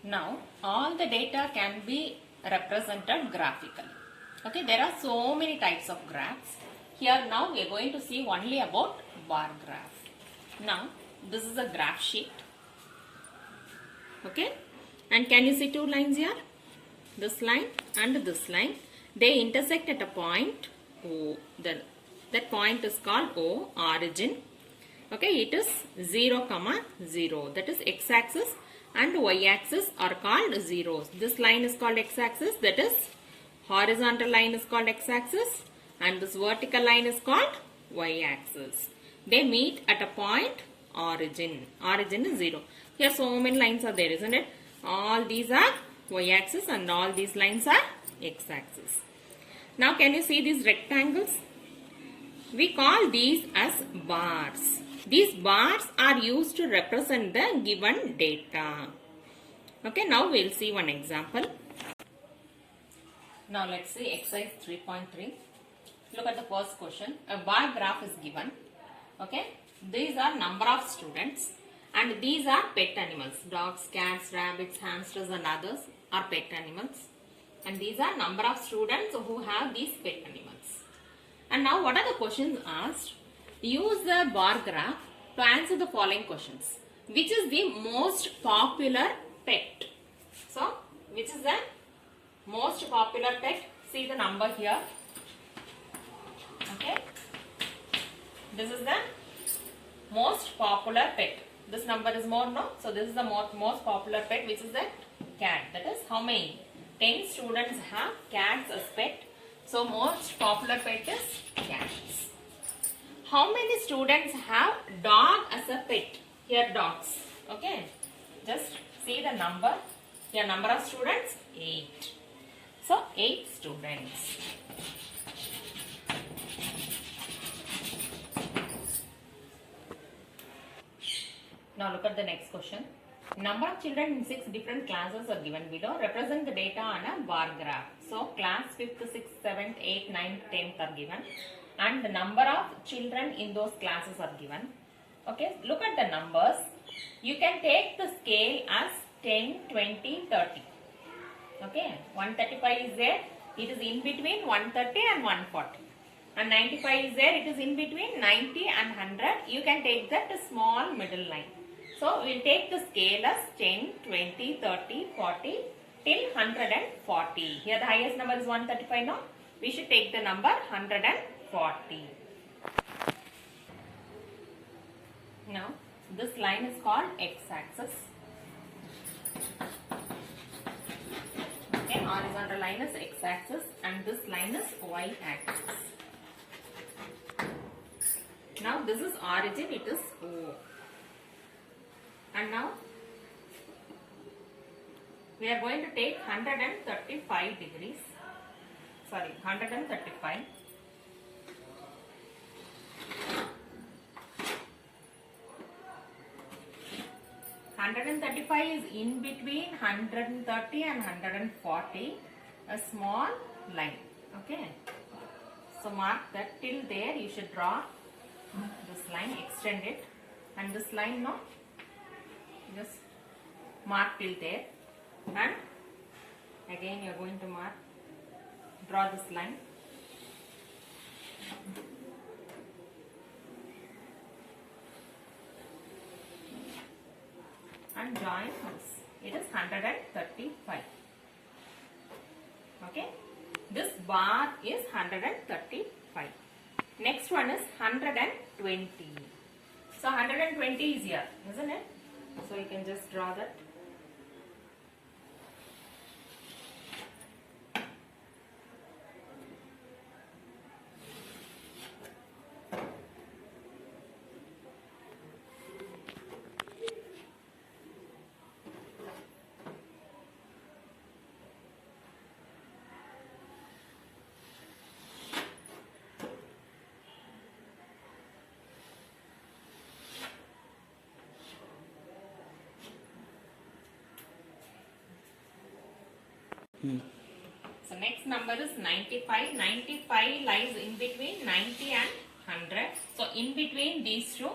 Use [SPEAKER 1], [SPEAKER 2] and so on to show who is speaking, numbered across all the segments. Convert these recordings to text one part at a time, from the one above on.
[SPEAKER 1] Now, all the data can be represented graphically. Okay, there are so many types of graphs. Here now we are going to see only about bar graph. Now, this is a graph sheet. Okay, and can you see two lines here? This line and this line. They intersect at a point O. That point is called O, origin. Okay, it is 0, 0. That is x-axis and y-axis are called zeros. This line is called x-axis, that is horizontal line is called x-axis, and this vertical line is called y-axis. They meet at a point origin. Origin is 0. Here so many lines are there, isn't it? All these are y-axis and all these lines are x-axis. Now can you see these rectangles? We call these as bars. These bars are used to represent the given data. Okay, now we'll see one example. Now let's see exercise 3.3. Look at the first question. A bar graph is given. Okay, these are number of students and these are pet animals. Dogs, cats, rabbits, hamsters and others are pet animals. And these are number of students who have these pet animals. And now what are the questions asked? Use the bar graph to answer the following questions. Which is the most popular pet? So, which is the most popular pet? See the number here. Okay. This is the most popular pet. This number is more, no? So, this is the most popular pet, which is the cat. That is how many? 10 students have cats as pet. So, most popular pet is cats. How many students have dog as a pet? Here dogs. Okay. Just see the number. Here number of students 8. So 8 students. Now look at the next question. Number of children in 6 different classes are given below. Represent the data on a bar graph. So class 5th, 6th, 7th, 8th, 9th, 10th are given. And the number of children in those classes are given. Okay, look at the numbers. You can take the scale as 10, 20, 30. Okay, 135 is there. It is in between 130 and 140. And 95 is there. It is in between 90 and 100. You can take that small middle line. So, we will take the scale as 10, 20, 30, 40 till 140. Here the highest number is 135 now. We should take the number 140. Now, this line is called x-axis. Okay, horizontal line is x-axis and this line is y-axis. Now, this is origin, it is O. And now, we are going to take 135 degrees. Sorry, 135. 135 is in between 130 and 140, a small line. Okay. So mark that till there. You should draw this line, extend it, and this line now. Just mark till there, and again you are going to mark. Draw this line. And join this. It is 135. Okay. This bar is 135. Next one is 120. So 120 is here, isn't it? So you can just draw that. So next number is 95. 95 lies in between 90 and 100. So in between these two,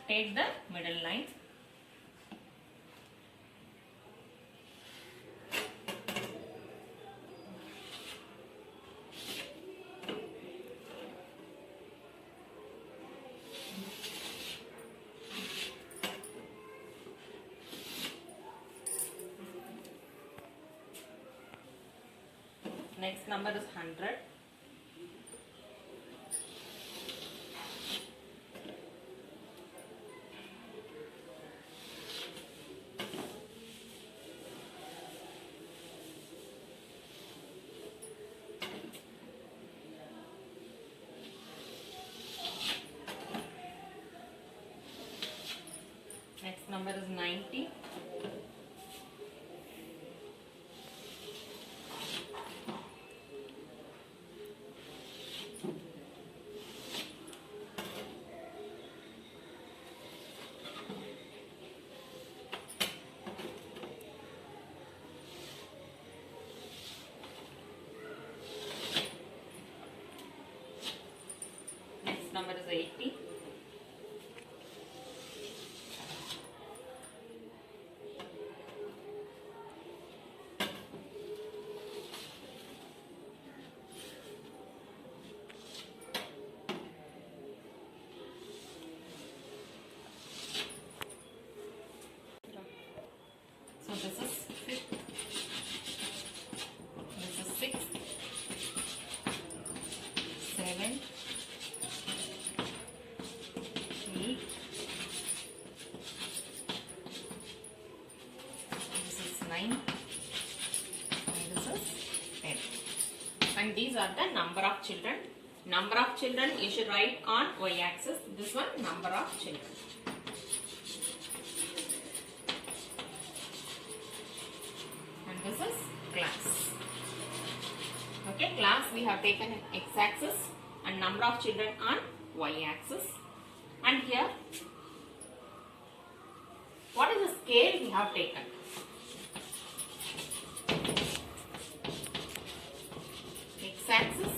[SPEAKER 1] take the middle line. Next number is 100. Next number is 90. Next number is 80. So this is 5th, this is 6th, 7th, 8th, this is 9th, and this is 10th. And these are the number of children. Number of children you should write on y-axis. This one, number of children. This is class. Okay, class we have taken x-axis and number of children on y-axis. And here, what is the scale we have taken? X-axis,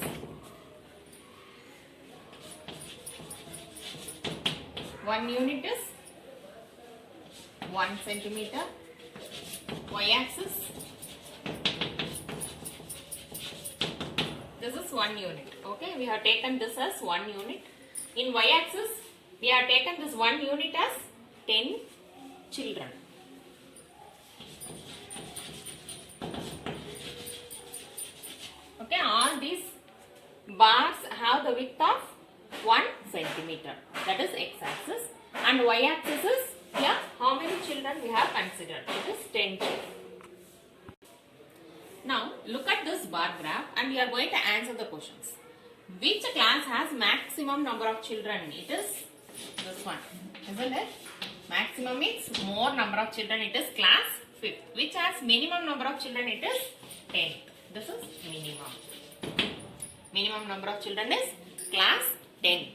[SPEAKER 1] one unit is 1 centimeter. Y-axis, this is 1 unit. Okay, we have taken this as 1 unit. In y-axis, we have taken this 1 unit as 10 children. Okay, all these bars have the width of 1 centimeter. That is x-axis. And y-axis is here how many children we have considered. It is 10 children. Now look at this bar graph and we are going to answer the questions. Which class has maximum number of children? It is this one, isn't it? Maximum means more number of children. It is class 5th. Which has minimum number of children? It is 10th. This is minimum. Minimum number of children is class 10th.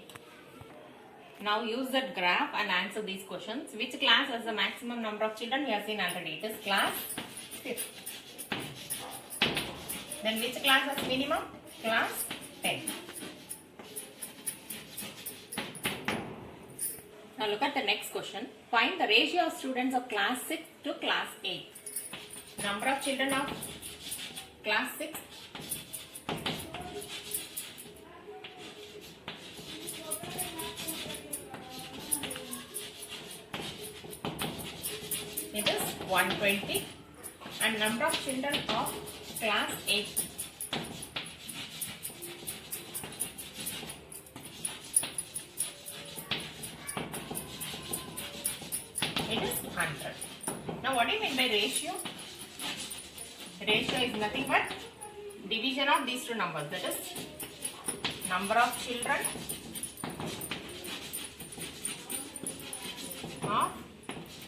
[SPEAKER 1] Now use that graph and answer these questions. Which class has the maximum number of children? We have seen already. It is class 5th. Then which class has minimum? Class 10. Now look at the next question. Find the ratio of students of class 6 to class 8. Number of children of class 6. It is 120. And number of children of class 8. It is 100. Now what do you mean by ratio? Ratio is nothing but division of these two numbers. That is number of children of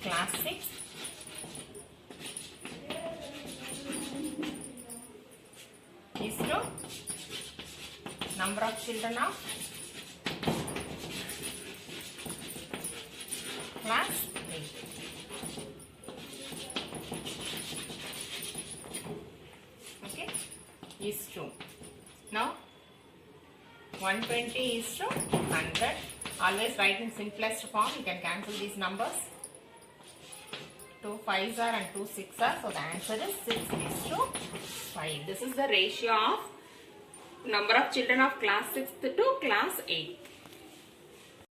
[SPEAKER 1] class 6 is to number of children of class 8. Okay, is to. Now 120 is to 100. Always write in simplest form. You can cancel these numbers. 2 5s are and 2 6s are. So the answer is 6 is to 5. This is the ratio of number of children of class 6th to class 8th.